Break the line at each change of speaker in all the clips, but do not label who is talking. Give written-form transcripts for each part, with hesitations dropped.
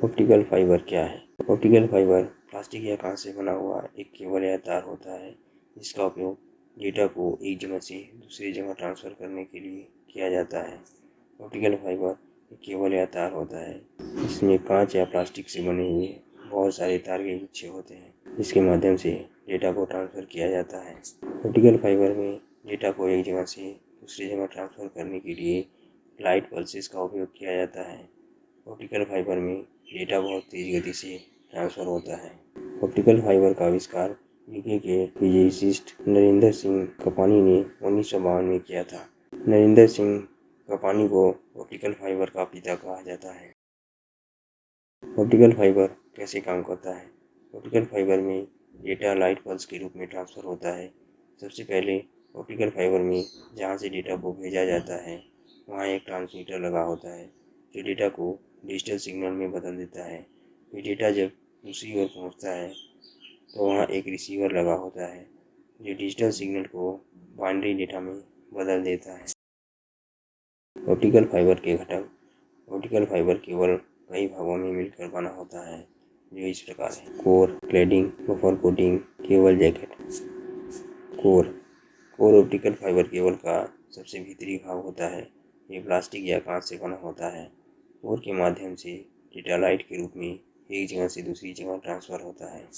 Optical fibre क्या है? Optical fibre plastic या कांच से बना हुआ एक केबल या तार होता है जिसका उपयोग डेटा को एक जगह से दूसरी जगह ट्रांसफ़र करने के लिए किया जाता है। ऑप्टिकल फाइबर एक केबल या तार होता है इसमें कांच या प्लास्टिक से बने हुए बहुत सारे तार के गुच्छे होते हैं जिसके माध्यम से डेटा को ट्रांसफ़र किया जाता है। ऑप्टिकल फाइबर में डेटा को एक जगह से दूसरी जगह ट्रांसफ़र करने के लिए लाइट पल्सेस का उपयोग किया जाता है। ऑप्टिकल फाइबर में डेटा बहुत तेज़ गति से ट्रांसफ़र होता है। ऑप्टिकल फाइबर का आविष्कार यूके के फिजिसिस्ट नरेंद्र सिंह कपानी ने 1952 में किया था। नरेंद्र सिंह कपानी को ऑप्टिकल फाइबर का पिता कहा जाता है। ऑप्टिकल फाइबर कैसे काम करता है? ऑप्टिकल फाइबर में डेटा लाइट पल्स के रूप में ट्रांसफ़र होता है। सबसे पहले ऑप्टिकल फाइबर में जहाँ से डेटा को भेजा जाता है वहाँ एक ट्रांसमीटर लगा होता है जो डेटा को डिजिटल सिग्नल में बदल देता है। ये डेटा जब दूसरी ओर पहुँचता है तो वहाँ एक रिसीवर लगा होता है जो डिजिटल सिग्नल को बाइनरी डेटा में बदल देता है। ऑप्टिकल फाइबर के घटक। ऑप्टिकल फाइबर केवल कई भागों में मिलकर बना होता है जो इस प्रकार है: core, cladding, buffer coating, cable jacket. Core optical fibre cable का सबसे भीतरी भाग होता है। ये प्लास्टिक या कांच से बना होता है। कोर के माध्यम से डेटा लाइट के रूप में एक जगह से दूसरी जगह ट्रांसफ़र होता है।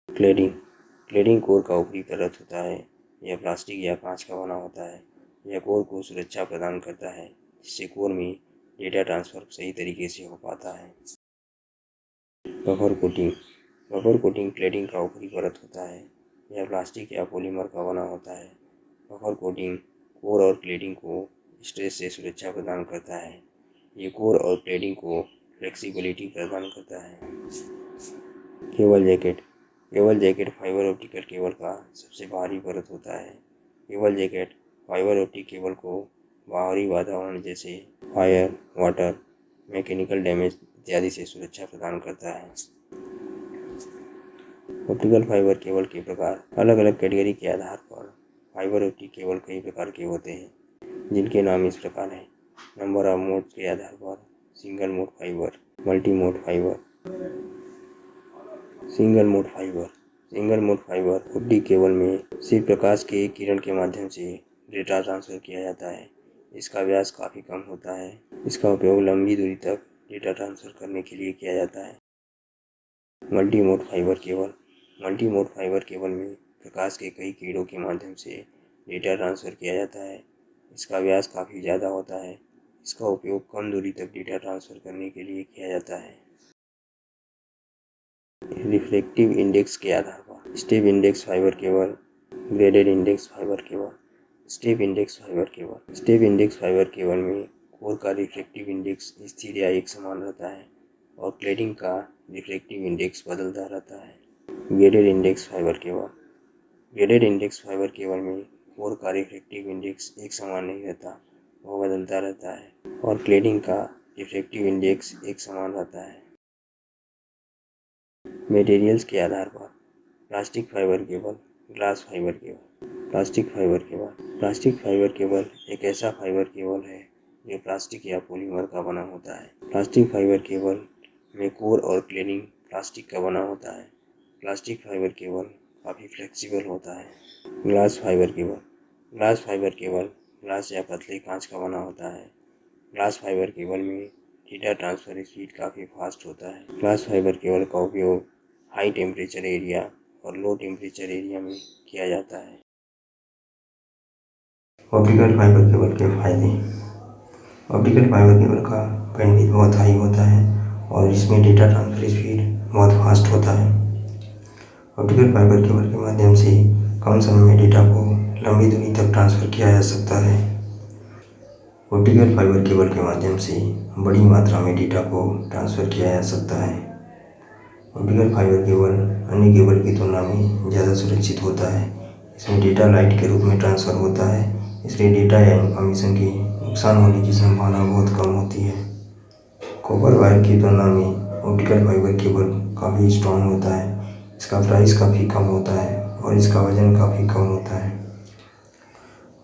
क्लैडिंग कोर का ऊपरी परत होता है। यह प्लास्टिक या कांच का बना होता है। यह कोर को सुरक्षा प्रदान करता है जिससे कोर में डेटा ट्रांसफ़र सही तरीके से हो पाता है। बफर कोटिंग क्लैडिंग का ऊपरी परत होता है। यह प्लास्टिक या पॉलीमर का बना होता है। बफर कोटिंग कोर और क्लैडिंग को स्ट्रेस से सुरक्षा प्रदान करता है। ये कोर और क्लैडिंग को फ्लेक्सिबिलिटी प्रदान करता है। Cable jacket fibre optical cable का सबसे बाहरी परत होता है। Cable jacket fibre optic cable को बाहरी वातावरण जैसे फायर, वाटर, मैकेनिकल डैमेज इत्यादि से सुरक्षा प्रदान करता है। ऑप्टिकल फाइबर केबल के प्रकार। अलग अलग कैटेगरी के आधार पर फाइबर ऑप्टिक केबल कई प्रकार के होते हैं जिनके नाम इस प्रकार हैं: नंबर ऑफ मोड के आधार पर single mode fibre, multi mode fibre. Single mode fibre optic cable में सिर्फ प्रकाश के एक किरण के माध्यम से डेटा ट्रांसफ़र किया जाता है। इसका व्यास काफ़ी कम होता है। इसका उपयोग लंबी दूरी तक डेटा ट्रांसफ़र करने के लिए किया जाता है। मल्टी मोड फाइबर केबल में प्रकाश के कई किरणों के माध्यम से डेटा ट्रांसफ़र किया जाता है। इसका व्यास काफ़ी ज़्यादा होता है। इसका उपयोग कम दूरी तक डेटा ट्रांसफ़र करने के लिए किया जाता है। रिफ्रैक्टिव इंडेक्स के आधार पर step index fibre cable, graded index fibre cable. Step index fibre cable में कोर का रिफ्रैक्टिव इंडेक्स स्थिर या एक समान रहता है और क्लैडिंग का रिफ्रैक्टिव इंडेक्स बदलता रहता है। ग्रेडेड इंडेक्स फाइबर केबल में कोर का रिफ्रैक्टिव इंडेक्स एक समान नहीं रहता, वो बदलता रहता है और क्लैडिंग का रिफ्रैक्टिव इंडेक्स एक समान रहता है। मटेरियल्स के आधार पर plastic fibre cable, glass fibre cable. Plastic fibre cable एक ऐसा फाइबर केबल है जो प्लास्टिक या पॉलीमर का बना होता है। प्लास्टिक फाइबर केबल में कोर और क्लैडिंग प्लास्टिक का बना होता है। प्लास्टिक फाइबर केबल काफ़ी फ्लेक्सिबल होता है। ग्लास फाइबर केबल ग्लास या पतले कांच का बना होता है। ग्लास फाइबर केबल में डेटा ट्रांसफ़र स्पीड काफ़ी फास्ट होता है। ग्लास फाइबर केबल का उपयोग हाई टेम्परेचर एरिया और लो टेम्परेचर एरिया में किया जाता है। ऑप्टिकल फाइबर केबल के फायदे। ऑप्टिकल फाइबर केबल का बैंडविड्थ बहुत हाई होता है और इसमें डेटा ट्रांसफर स्पीड बहुत फास्ट होता है। ऑप्टिकल फाइबर केबल के माध्यम से कम समय में डेटा को लंबी दूरी तक ट्रांसफ़र किया जा सकता है। ऑप्टिकल फाइबर केबल के माध्यम से बड़ी मात्रा में डेटा को ट्रांसफ़र किया जा सकता है। ऑप्टिकल फाइबर केबल अन्य केबल की तुलना में ज़्यादा सुरक्षित होता है। इसमें डेटा लाइट के रूप में ट्रांसफ़र होता है, इसलिए डेटा या इंफॉर्मेशन के नुकसान होने की संभावना बहुत कम होती है। कॉपर वायर की तुलना में ऑप्टिकल फाइबर केबल काफ़ी स्ट्रॉन्ग होता है। इसका प्राइस काफ़ी कम होता है और इसका वजन काफ़ी कम होता है।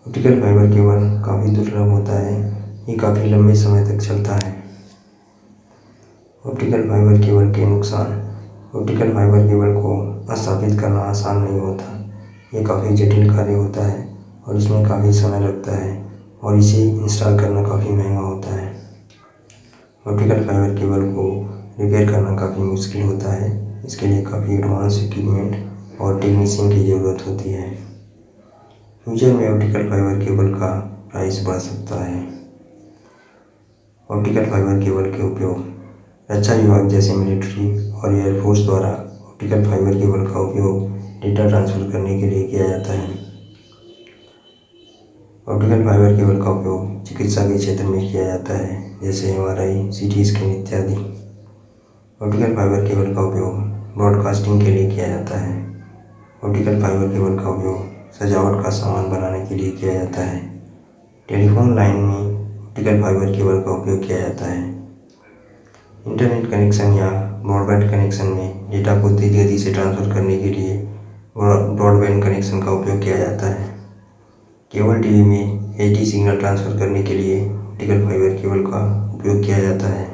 ऑप्टिकल फाइबर केबल काफ़ी दुर्लभ होता है। ये काफ़ी लंबे समय तक चलता है। ऑप्टिकल फाइबर केबल के नुकसान। ऑप्टिकल फाइबर केबल को स्थापित करना आसान नहीं होता। ये काफ़ी जटिल कार्य होता है और इसमें काफ़ी समय लगता है और इसे इंस्टॉल करना काफ़ी महंगा होता है। ऑप्टिकल फाइबर केबल को रिपेयर करना काफ़ी मुश्किल होता है। इसके लिए काफ़ी एडवांस इक्विपमेंट और टेक्नीशियन की ज़रूरत होती है। फ्यूचर में ऑप्टिकल फाइबर केबल का प्राइस बढ़ सकता है। ऑप्टिकल फाइबर केबल के उपयोग। रक्षा विभाग जैसे मिलिट्री और एयरफोर्स द्वारा ऑप्टिकल फाइबर केबल का उपयोग डेटा ट्रांसफ़र करने के लिए किया जाता है। ऑप्टिकल फाइबर केबल का उपयोग चिकित्सा के क्षेत्र में किया जाता है, जैसे MRI, CT स्कैन इत्यादि। ऑप्टिकल फाइबर केबल का उपयोग ब्रॉडकास्टिंग के लिए किया जाता है। ऑप्टिकल फाइबर केबल का उपयोग सजावट का सामान बनाने के लिए किया जाता है। टेलीफोन लाइन में ऑप्टिकल फाइबर केबल का उपयोग किया जाता है। इंटरनेट कनेक्शन या ब्रॉडबैंड कनेक्शन में डेटा को तेज़ गति से ट्रांसफ़र करने के लिए ब्रॉडबैंड कनेक्शन का उपयोग किया जाता है। केबल टीवी में HD सिग्नल ट्रांसफ़र करने के लिए ऑप्टिकल फाइबर केबल का उपयोग किया जाता है।